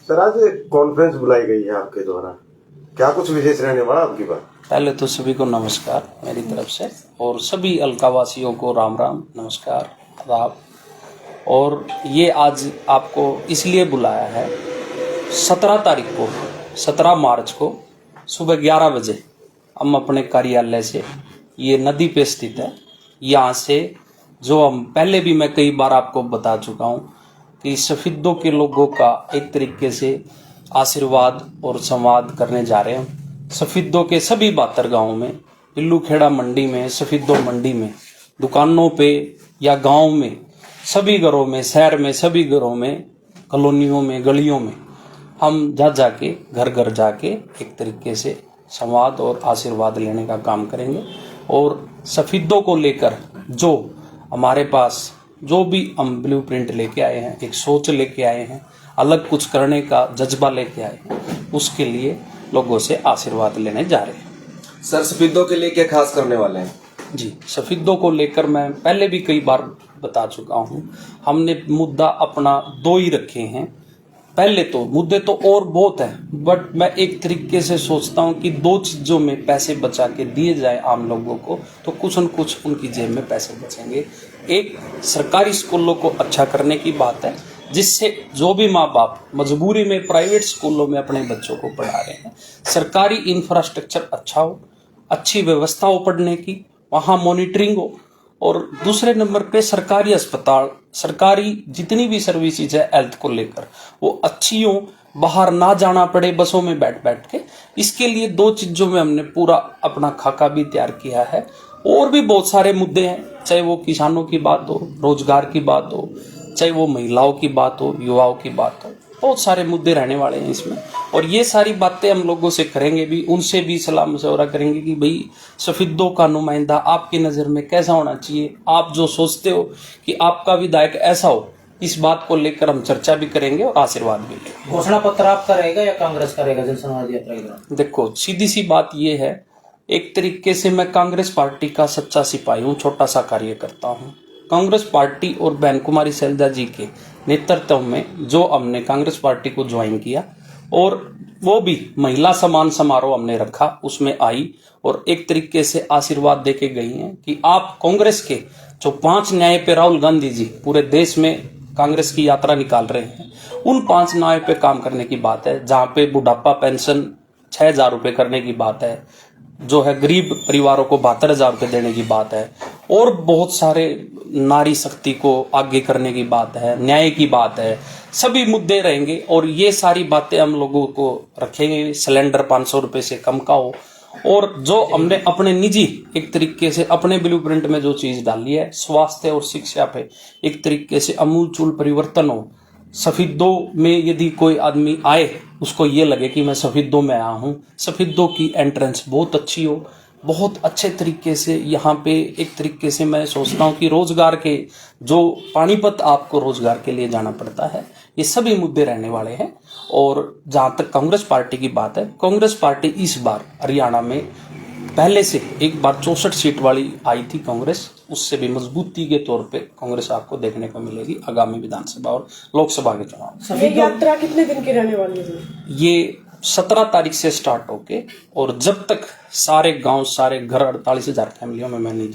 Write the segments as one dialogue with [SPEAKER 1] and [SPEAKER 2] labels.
[SPEAKER 1] Sir आज conference बुलाई गई है आपके द्वारा, क्या कुछ विशेष रहने वाला आपकी बात?
[SPEAKER 2] पहले तो सभी को नमस्कार मेरी तरफ से, और सभी अलकावासियों को राम राम, नमस्कार, आदाब। और ये आज आपको इसलिए बुलाया है, 17 तारीख को 17 मार्च को सुबह 11 बजे हम अपने कार्यालय से, ये नदी पे स्थित है, यहाँ से जो हम पहले भी मैं कई बार आपको बता चुका हूँ कि सफेदों के लोगों का एक तरीके से आशीर्वाद और संवाद करने जा रहे हैं। सफेदों के सभी 72 गाँव में, पिल्लू खेड़ा मंडी में, सफेदों मंडी में, दुकानों पे या गांव में, सभी घरों में, शहर में सभी घरों में, कॉलोनियों में, गलियों में हम जाके घर घर जाके एक तरीके से संवाद और आशीर्वाद लेने का काम करेंगे। और सफेदों को लेकर जो हमारे पास जो भी हम ब्लूप्रिंट लेके आए हैं, एक सोच लेके आए हैं, अलग कुछ करने का जज्बा लेके आए हैं, उसके लिए लोगों से आशीर्वाद लेने जा रहे हैं।
[SPEAKER 1] सर सफेदों के लिए क्या खास करने वाले हैं?
[SPEAKER 2] जी, सफेदों को लेकर मैं पहले भी कई बार बता चुका हूँ, हमने मुद्दा अपना 2 ही रखे हैं। पहले तो मुद्दे तो और बहुत हैं, बट मैं एक तरीके से सोचता हूँ कि 2 चीज़ों में पैसे बचा के दिए जाए आम लोगों को, तो कुछ न कुछ उनकी जेब में पैसे बचेंगे। एक सरकारी स्कूलों को अच्छा करने की बात है, जिससे जो भी माँ बाप मजबूरी में प्राइवेट स्कूलों में अपने बच्चों को पढ़ा रहे हैं, सरकारी इंफ्रास्ट्रक्चर अच्छा हो, अच्छी व्यवस्था हो पढ़ने की, वहाँ मॉनिटरिंग हो, और दूसरे नंबर पे सरकारी अस्पताल, सरकारी जितनी भी सर्विसेज है हेल्थ को लेकर वो अच्छी हो, बाहर ना जाना पड़े बसों में बैठ बैठ के। इसके लिए 2 चीज़ों में हमने पूरा अपना खाका भी तैयार किया है। और भी बहुत सारे मुद्दे हैं, चाहे वो किसानों की बात हो, रोजगार की बात हो, चाहे वो महिलाओं की बात हो, युवाओं की बात हो, बहुत सारे मुद्दे रहने वाले हैं इसमें। और ये सारी बातें हम लोगों से करेंगे भी, उनसे भी सलाह मशवरा करेंगे कि भाई सफेदों का नुमाइंदा आपकी नज़र में कैसा होना चाहिए, आप जो सोचते हो कि आपका विधायक ऐसा हो, इस बात को लेकर हम चर्चा भी करेंगे और आशीर्वाद भी लेंगे।
[SPEAKER 3] घोषणा पत्र आपका रहेगा या कांग्रेस का रहेगा जनसंवाद यात्रा के दौरान?
[SPEAKER 2] देखो, सीधी सी बात ये है, एक तरीके से मैं कांग्रेस पार्टी का सच्चा सिपाही हूँ, छोटा सा कार्य करता हूँ। कांग्रेस पार्टी और बहन कुमारी सैलजा जी के नेतृत्व में जो हमने कांग्रेस पार्टी को ज्वाइन किया, और वो भी महिला सम्मान समारोह हमने रखा, उसमें आई और एक तरीके से आशीर्वाद देके गई हैं कि आप कांग्रेस के जो 5 न्याय पे राहुल गांधी जी पूरे देश में कांग्रेस की यात्रा निकाल रहे हैं, उन 5 न्याय पे काम करने की बात है। जहाँ पे बुढ़ापा पेंशन 6,000 रुपये करने की बात है, जो है गरीब परिवारों को 72,000 रुपये देने की बात है, और बहुत सारे नारी शक्ति को आगे करने की बात है, न्याय की बात है, सभी मुद्दे रहेंगे। और ये सारी बातें हम लोगों को रखेंगे। सिलेंडर 500 रुपये से कम का हो, और जो हमने अपने निजी एक तरीके से अपने ब्लूप्रिंट में जो चीज़ डाली है, स्वास्थ्य और शिक्षा पे एक तरीके से अमूलचूल परिवर्तन हो। सफेदों में यदि कोई आदमी आए, उसको ये लगे कि मैं सफेदों में आया हूँ, सफेदों की एंट्रेंस बहुत अच्छी हो, बहुत अच्छे तरीके से यहाँ पे एक तरीके से मैं सोचता हूँ कि रोजगार के जो पानीपत आपको रोजगार के लिए जाना पड़ता है, ये सभी मुद्दे रहने वाले हैं। और जहाँ तक कांग्रेस पार्टी की बात है, कांग्रेस पार्टी इस बार हरियाणा में पहले से एक बार 64 सीट वाली आई थी कांग्रेस, उससे भी मजबूती के तौर पे कांग्रेस आपको देखने को मिलेगी आगामी विधानसभा और लोकसभा के चुनाव।
[SPEAKER 4] ये यात्रा कितने दिन की रहने वाली है?
[SPEAKER 2] ये 17 तारीख से स्टार्ट होके, और जब तक सारे गांव सारे घर 48,000 फैमिलियों में मैं नहीं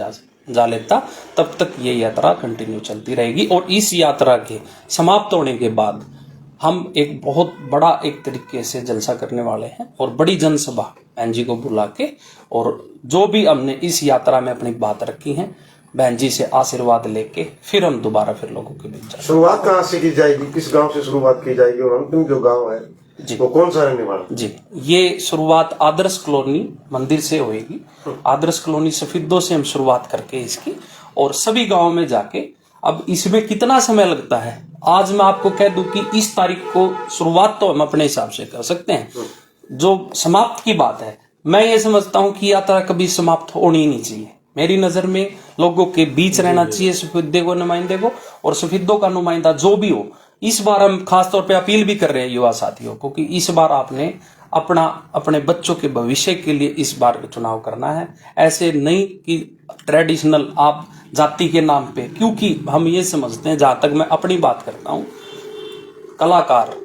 [SPEAKER 2] जा लेता, तब तक ये यात्रा कंटिन्यू चलती रहेगी। और इस यात्रा के समाप्त होने के बाद हम एक बहुत बड़ा एक तरीके से जलसा करने वाले हैं, और बड़ी जनसभा बहन जी को बुला के, और जो भी हमने इस यात्रा में अपनी बात रखी है, बहन जी से आशीर्वाद लेके फिर हम दोबारा फिर लोगों के बीच जाएंगे।
[SPEAKER 1] शुरुआत कहाँ से की जाएगी, किस गांव से शुरुआत की जाएगी, और अंतिम जो गांव है
[SPEAKER 2] जी
[SPEAKER 1] वो कौन सा रहने वाला?
[SPEAKER 2] जी, ये शुरुआत आदर्श कॉलोनी मंदिर से होगी। आदर्श कॉलोनी सफेदों से हम शुरुआत करके इसकी, और सभी गांवों में जाके, अब इसमें कितना समय लगता है, आज मैं आपको कह दूं कि इस तारीख को शुरुआत तो हम अपने हिसाब से कर सकते हैं। जो समाप्त की बात है, मैं ये समझता हूं कि यात्रा कभी समाप्त होनी ही नहीं चाहिए। मेरी नजर में लोगों के बीच रहना चाहिए सफेदों को, नुमाइंदे को, और सफेदों का नुमाइंदा जो भी हो। इस बार हम खासतौर पे अपील भी कर रहे हैं युवा साथियों को कि इस बार आपने अपने बच्चों के भविष्य के लिए इस बार चुनाव करना है। ऐसे नहीं कि ट्रेडिशनल आप जाति के नाम पे, क्योंकि हम ये समझते हैं, जहां तक मैं अपनी बात करता हूं, कलाकार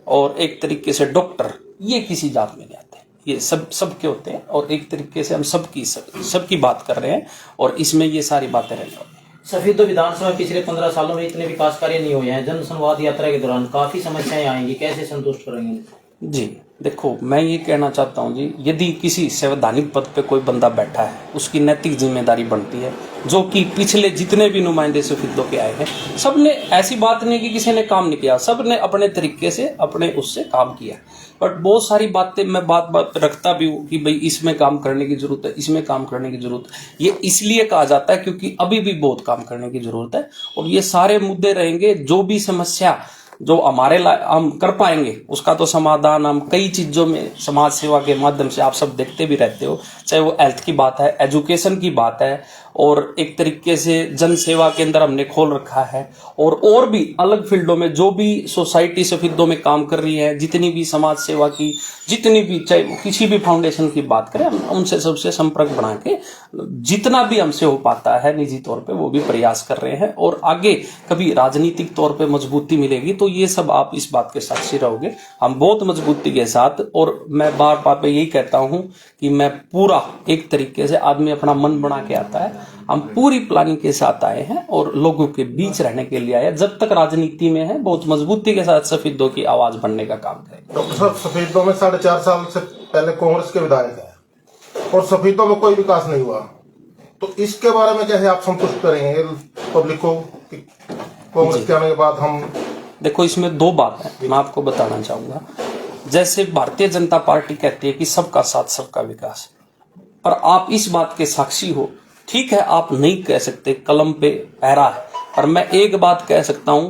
[SPEAKER 2] और एक तरीके से डॉक्टर, ये किसी जात में नहीं आते, ये सबके होते हैं। और एक तरीके से हम सबकी बात कर रहे हैं और इसमें ये सारी बातें रहने वाली।
[SPEAKER 3] सफेद तो विधानसभा में पिछले 15 सालों में इतने विकास कार्य नहीं हुए हैं। जन संवाद यात्रा के दौरान काफी समस्याएं आएंगी, कैसे संतुष्ट करेंगे?
[SPEAKER 2] जी देखो, मैं ये कहना चाहता हूँ जी, यदि किसी संवैधानिक पद पे कोई बंदा बैठा है, उसकी नैतिक जिम्मेदारी बनती है, जो कि पिछले जितने भी नुमाइंदे सफेदों के आए हैं, सब ने, ऐसी बात नहीं कि किसी ने काम नहीं किया, सब ने अपने तरीके से अपने उससे काम किया। बट बहुत सारी बातें मैं बात रखता भी हूँ कि भाई इसमें काम करने की जरूरत है, इसमें काम करने की जरूरत है। ये इसलिए कहा जाता है क्योंकि अभी भी बहुत काम करने की जरूरत है और ये सारे मुद्दे रहेंगे। जो भी समस्या जो हमारे हम कर पाएंगे उसका तो समाधान हम कई चीजों में समाज सेवा के माध्यम से, आप सब देखते भी रहते हो, चाहे वो हेल्थ की बात है, एजुकेशन की बात है, और एक तरीके से जन सेवा के अंदर हमने खोल रखा है। और भी अलग फील्डों में जो भी सोसाइटी सफेदों में काम कर रही है, जितनी भी समाज सेवा की, जितनी भी, चाहे किसी भी फाउंडेशन की बात करें, हम उनसे सबसे संपर्क बना के जितना भी हमसे हो पाता है निजी तौर पे वो भी प्रयास कर रहे हैं। और आगे कभी राजनीतिक तौर पे मजबूती मिलेगी तो ये सब आप इस बात के साक्षी रहोगे, हम बहुत मजबूती के साथ। और मैं बार बार पे यही कहता हूं कि मैं पूरा, एक तरीके से आदमी अपना मन बना के आता है, हम पूरी प्लानिंग के साथ आए हैं और लोगों के बीच रहने के लिए आए हैं। जब तक राजनीति में है, बहुत मजबूती के साथ सफेदों की आवाज बनने का काम करें।
[SPEAKER 5] डॉक्टर साहब, सफेदों में 4.5 साल से पहले कांग्रेस के विधायक है और सफेदों में कोई विकास नहीं हुआ, तो इसके बारे में कैसे आप संतुष्ट करेंगे पब्लिक को कि कांग्रेस के आने के बाद हम?
[SPEAKER 2] देखो, इसमें दो बात है, मैं आपको बताना चाहूंगा। जैसे भारतीय जनता पार्टी कहती है कि सबका साथ सबका विकास, पर आप इस बात के साक्षी हो, ठीक है आप नहीं कह सकते, कलम पे पैरा है, पर मैं एक बात कह सकता हूं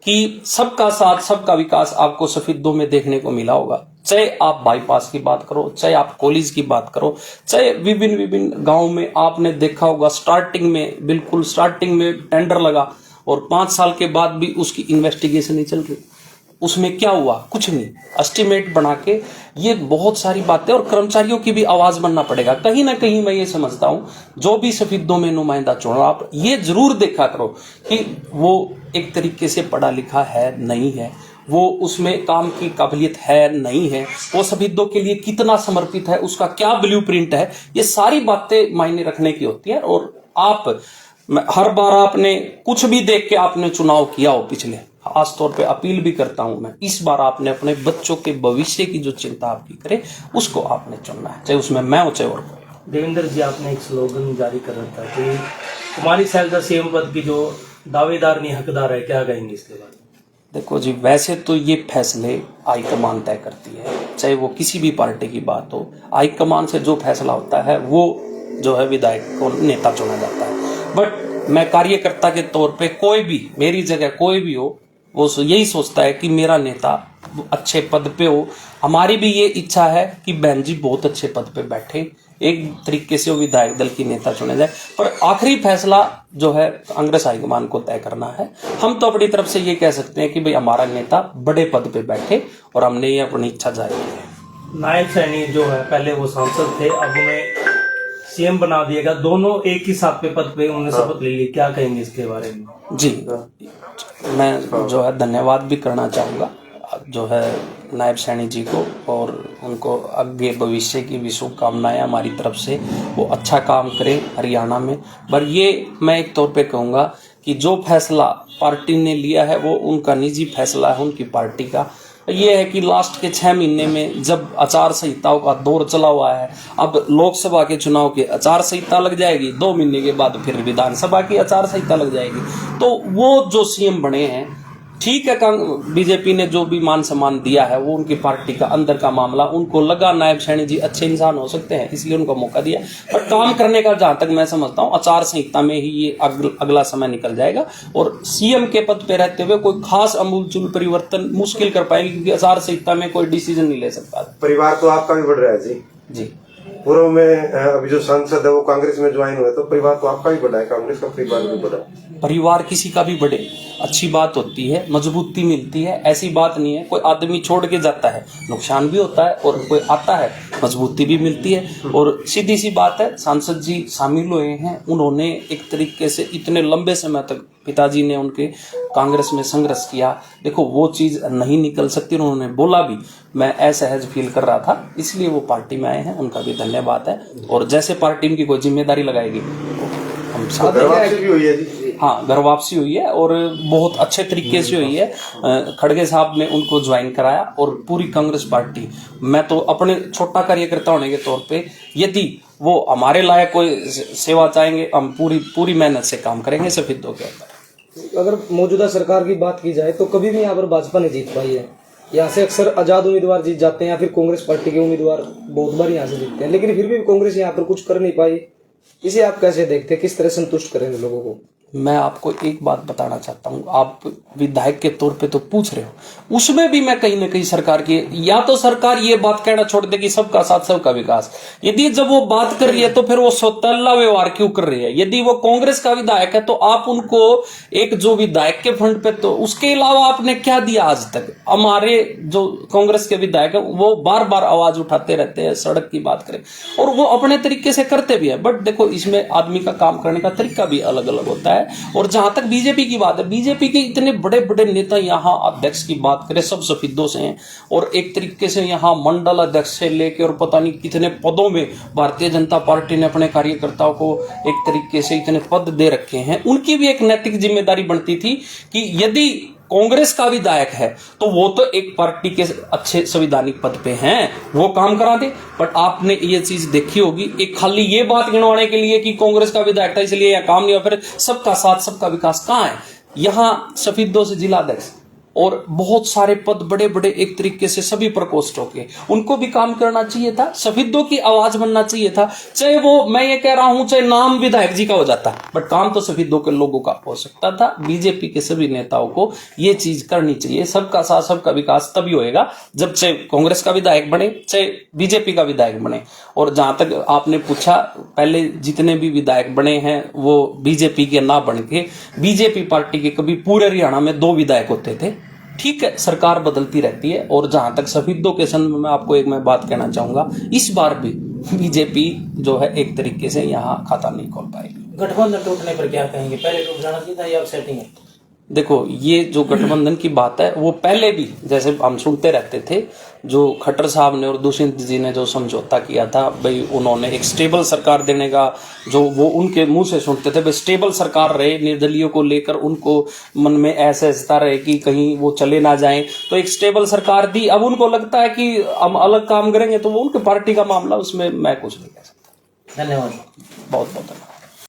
[SPEAKER 2] कि सबका साथ सबका विकास आपको सफेदों में देखने को मिला होगा। चाहे आप बाईपास की बात करो, चाहे आप कॉलेज की बात करो, चाहे विभिन्न गांव में आपने देखा होगा, स्टार्टिंग में, बिल्कुल स्टार्टिंग में टेंडर लगा और 5 साल के बाद भी उसकी इन्वेस्टिगेशन नहीं चल रही, उसमें क्या हुआ? कुछ नहीं, एस्टिमेट बना के। ये बहुत सारी बातें, और कर्मचारियों की भी आवाज बनना पड़ेगा। कहीं ना कहीं मैं ये समझता हूं, जो भी सफेदों में नुमाइंदा चुनो, आप ये जरूर देखा करो कि वो एक तरीके से पढ़ा लिखा है नहीं है, वो उसमें काम की काबिलियत है नहीं है, वो सफेदों के लिए कितना समर्पित है, उसका क्या ब्लूप्रिंट है, ये सारी बातें मायने रखने की होती है। और आप हर बार आपने कुछ भी देख के आपने चुनाव किया हो पिछले, खास तौर पे अपील भी करता हूं मैं, इस बार आपने अपने बच्चों के भविष्य की जो चिंता आपकी करे उसको आपने चुनना है, चाहे उसमें मैं हो चाहे और कोई।
[SPEAKER 6] देवेंद्र जी, आपने एक स्लोगन जारी कर रखा है कि कुमारी सैलजा सीएम पद की जो दावेदार नहीं हकदार है, क्या कहेंगे इसके बारे में?
[SPEAKER 2] देखो जी, वैसे तो ये फैसले हाईकमान तय करती है, चाहे वो किसी भी पार्टी की बात हो, हाईकमान से जो फैसला होता है वो जो है विधायक को नेता चुना जाता है। बट मैं कार्यकर्ता के तौर पे, कोई भी मेरी जगह कोई भी हो, वो यही सोचता है कि मेरा नेता अच्छे पद पे हो। हमारी भी ये इच्छा है कि बहन जी बहुत अच्छे पद पे बैठे, एक तरीके से वो विधायक दल की नेता चुने जाए, पर आखिरी फैसला जो है कांग्रेस हाईकमान को तय करना है। हम तो अपनी तरफ से ये कह सकते हैं कि भाई हमारा नेता बड़े पद पे बैठे, और हमने ये अपनी इच्छा जाहिर की है।
[SPEAKER 6] नायब सैनी जो है, पहले वो सांसद थे, अब उन्हें सीएम बना दिया गया, दोनों एक ही साथ पे पद पे उन्होंने शपथ ले ली, क्या कहेंगे इसके बारे में?
[SPEAKER 2] जी, मैं जो है धन्यवाद भी करना चाहूँगा जो है नायब सैनी जी को, और उनको आगे भविष्य की भी शुभकामनाएं हमारी तरफ से, वो अच्छा काम करें हरियाणा में। पर ये मैं एक तौर पे कहूँगा कि जो फैसला पार्टी ने लिया है वो उनका निजी फैसला है, उनकी पार्टी का। ये है कि लास्ट के 6 महीने में जब आचार संहिताओं का दौर चला हुआ है, अब लोकसभा के चुनाव की आचार संहिता लग जाएगी, 2 महीने के बाद फिर विधानसभा की आचार संहिता लग जाएगी, तो वो जो सीएम बने हैं, ठीक है, बीजेपी ने जो भी मान सम्मान दिया है वो उनकी पार्टी का अंदर का मामला, उनको लगा नायब सैनी जी अच्छे इंसान हो सकते हैं इसलिए उनको मौका दिया। पर काम करने का जहां तक मैं समझता हूं, आचार संहिता में ही ये अगला समय निकल जाएगा, और सीएम के पद पे रहते हुए कोई खास अमूलचूल परिवर्तन मुश्किल कर पाएंगे, क्योंकि आचार संहिता में कोई डिसीजन नहीं ले सकता।
[SPEAKER 1] परिवार तो आपका भी बढ़ रहा है जी।
[SPEAKER 2] जी,
[SPEAKER 1] पूर्व में अभी जो सांसद है वो कांग्रेस में ज्वाइन हुए, तो परिवार तो आपका भी बढ़ा है, कांग्रेस का परिवार भी बढ़ा।
[SPEAKER 2] परिवार किसी का भी बढ़े, अच्छी बात होती है, मजबूती मिलती है। ऐसी बात नहीं है, कोई आदमी छोड़ के जाता है नुकसान भी होता है और कोई आता है मजबूती भी मिलती है। और सीधी सी बात है, सांसद जी शामिल हुए हैं, उन्होंने एक तरीके से इतने लंबे समय तक पिताजी ने उनके कांग्रेस में संघर्ष किया, देखो वो चीज नहीं निकल सकती। उन्होंने बोला भी, मैं असहज फील कर रहा था, इसलिए वो पार्टी में आए हैं, उनका भी धन्यवाद है। और जैसे पार्टी उनकी कोई जिम्मेदारी लगाएगी हम साथ
[SPEAKER 1] घर वापसी भी हुई है जी?
[SPEAKER 2] हाँ, घर वापसी हुई है और बहुत अच्छे तरीके से हुई है। खड़गे साहब ने उनको ज्वाइन कराया और पूरी कांग्रेस पार्टी, मैं तो अपने छोटा कार्यकर्ता होने के तौर पे, यदि वो हमारे लायक कोई सेवा चाहेंगे, हम पूरी मेहनत से काम करेंगे सफेदों के अंदर।
[SPEAKER 7] अगर मौजूदा सरकार की बात की जाए तो कभी भी यहाँ पर भाजपा नहीं जीत पाई है। यहाँ से अक्सर आजाद उम्मीदवार जीत जाते हैं या फिर कांग्रेस पार्टी के उम्मीदवार बहुत बार यहाँ से जीतते हैं, लेकिन फिर भी कांग्रेस यहाँ पर कुछ कर नहीं पाई। इसे आप कैसे देखते हैं, किस तरह संतुष्ट करेंगे लोगों को?
[SPEAKER 2] मैं आपको एक बात बताना चाहता हूं, आप विधायक के तौर पे तो पूछ रहे हो, उसमें भी मैं कहीं ना कहीं सरकार की, या तो सरकार ये बात कहना छोड़ दे कि सबका साथ सबका विकास, यदि जब वो बात कर रही है तो फिर वो सौतेला व्यवहार क्यों कर रही है? यदि वो कांग्रेस का विधायक है तो आप उनको एक जो विधायक के फंड पे, तो उसके अलावा आपने क्या दिया आज तक? हमारे जो कांग्रेस के विधायक है वो बार बार आवाज उठाते रहते हैं, सड़क की बात करें, और वो अपने तरीके से करते भी है, बट देखो इसमें आदमी का काम करने का तरीका भी अलग अलग होता है। और जहां तक बीजेपी की बात है, बीजेपी के इतने बड़े बड़े नेता, यहाँ अध्यक्ष की बात करें सब सफेदों से हैं, और एक तरीके से यहाँ मंडल अध्यक्ष से लेके और पता नहीं कितने पदों में भारतीय जनता पार्टी ने अपने कार्यकर्ताओं को एक तरीके से इतने पद दे रखे हैं। उनकी भी एक नैतिक जिम्मेदारी बनती थी कि यदि कांग्रेस का विधायक है तो वो तो एक पार्टी के अच्छे संवैधानिक पद पे हैं, वो काम करा दे। बट आपने ये चीज देखी होगी, एक खाली ये बात गिनवाने के लिए कि कांग्रेस का विधायक था इसलिए यह काम नहीं हुआ, फिर सबका साथ सबका विकास कहाँ है? यहाँ सफेदों से जिला अध्यक्ष और बहुत सारे पद बड़े बड़े एक तरीके से सभी प्रकोष्ठों के, उनको भी काम करना चाहिए था, सफेदों की आवाज बनना चाहिए था। चाहे वो, मैं ये कह रहा हूं, चाहे नाम विधायक जी का हो जाता, बट काम तो सफेदों के लोगों का हो सकता था। बीजेपी के सभी नेताओं को ये चीज करनी चाहिए। सबका साथ सबका विकास तभी होएगा जब चाहे कांग्रेस का विधायक बने चाहे बीजेपी का विधायक बने। और जहां तक आपने पूछा, पहले जितने भी विधायक बने हैं वो बीजेपी के ना बन के, बीजेपी पार्टी के कभी पूरे हरियाणा में 2 विधायक होते थे। ठीक है, सरकार बदलती रहती है। और जहां तक सफेदों के संदर्भ में आपको एक मैं बात कहना चाहूंगा, इस बार भी बीजेपी जो है एक तरीके से यहाँ खाता नहीं खोल पाएगी।
[SPEAKER 3] गठबंधन टूटने पर क्या कहेंगे? पहले टूट जाना चाहिए था या अब सेटिंग है?
[SPEAKER 2] देखो, ये जो गठबंधन की बात है वो पहले भी जैसे हम सुनते रहते थे, जो खट्टर साहब ने और दुष्यंत जी ने जो समझौता किया था, भाई उन्होंने एक स्टेबल सरकार देने का, जो वो उनके मुंह से सुनते थे, भाई स्टेबल सरकार रहे, निर्दलीयों को लेकर उनको मन में असहजता रहे कि कहीं वो चले ना जाएं, तो एक स्टेबल सरकार दी। अब उनको लगता है कि हम अलग काम करेंगे, तो वो उनके पार्टी का मामला, उसमें मैं कुछ नहीं कह सकता।
[SPEAKER 3] धन्यवाद।
[SPEAKER 2] बहुत बहुत धन्यवाद।